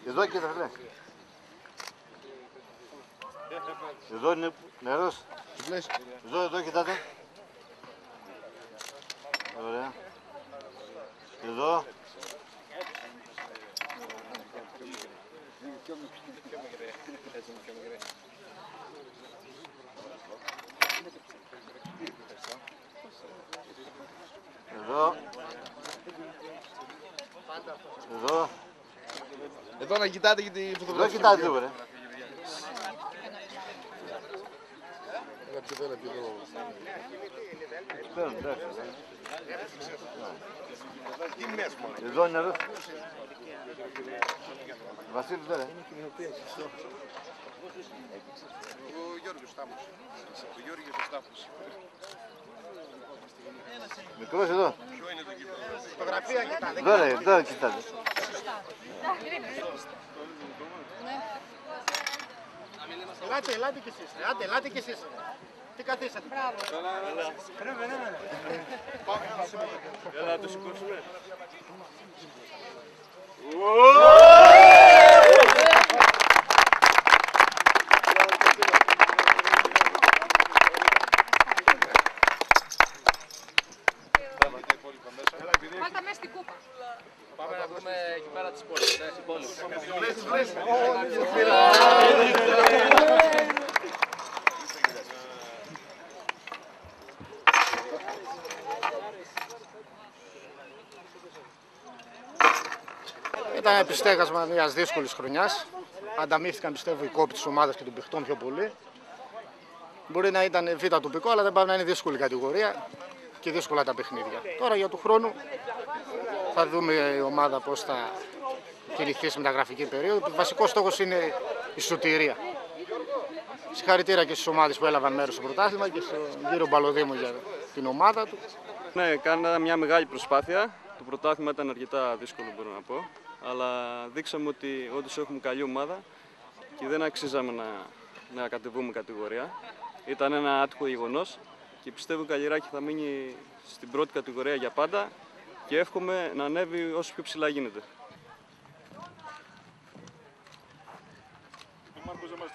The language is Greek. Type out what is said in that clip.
Εδώ κοίτα φίλε. Εδώ είναι νερός. Εδώ κοιτάτε. Ωραία. Εδώ. Εδώ. Εδώ. Εδώ να κοιτάτε και τη φωτογραφία. Εδώ κοιτάτε λίγο ρε. Εδώ είναι νερός. Βασίλη τώρα. Ο Γιώργος Στάμος. Ο Γιώργος Στάμος. Μικρός εδώ. Ποιο είναι το κύπελο? Φωτογραφία κοιτάτε. Εδώ κοιτάτε. Ελάτε κι εσείς. Ελάτε κι εσείς. Τι καθίσατε? Μπράβο. Έλα, το σηκώσουμε. Βάλτε μέσα στην κούπα. Πάμε να βρούμε εκεί πέρα τις πόλεις. Ήταν επιστέγασμα μιας δύσκολης χρονιάς. Ανταμείφθηκαν πιστεύω οι κόποι της ομάδας και των παιχτών πιο πολύ. Μπορεί να ήταν β' τοπικό, αλλά δεν πάει να είναι δύσκολη κατηγορία και δύσκολα τα παιχνίδια. Τώρα για του χρόνου θα δούμε η ομάδα πώς θα κινηθεί στη μεταγραφική περίοδο. Ο βασικός στόχος είναι η σωτηρία. Συγχαρητήρια και στις ομάδες που έλαβαν μέρος στο πρωτάθλημα και στον κύριο Μπαλοδήμο για την ομάδα του. Ναι, κάναμε μια μεγάλη προσπάθεια. Το πρωτάθλημα ήταν αρκετά δύσκολο, μπορώ να πω. Αλλά δείξαμε ότι όντως έχουμε καλή ομάδα και δεν αξίζαμε να κατεβούμε κατηγορία. Ήταν ένα άτυχο γεγονός και πιστεύω ότι ο Καλλιράκη θα μείνει στην πρώτη κατηγορία για πάντα και εύχομαι να ανέβει όσο πιο ψηλά γίνεται. Ο Μάρκος δεν μας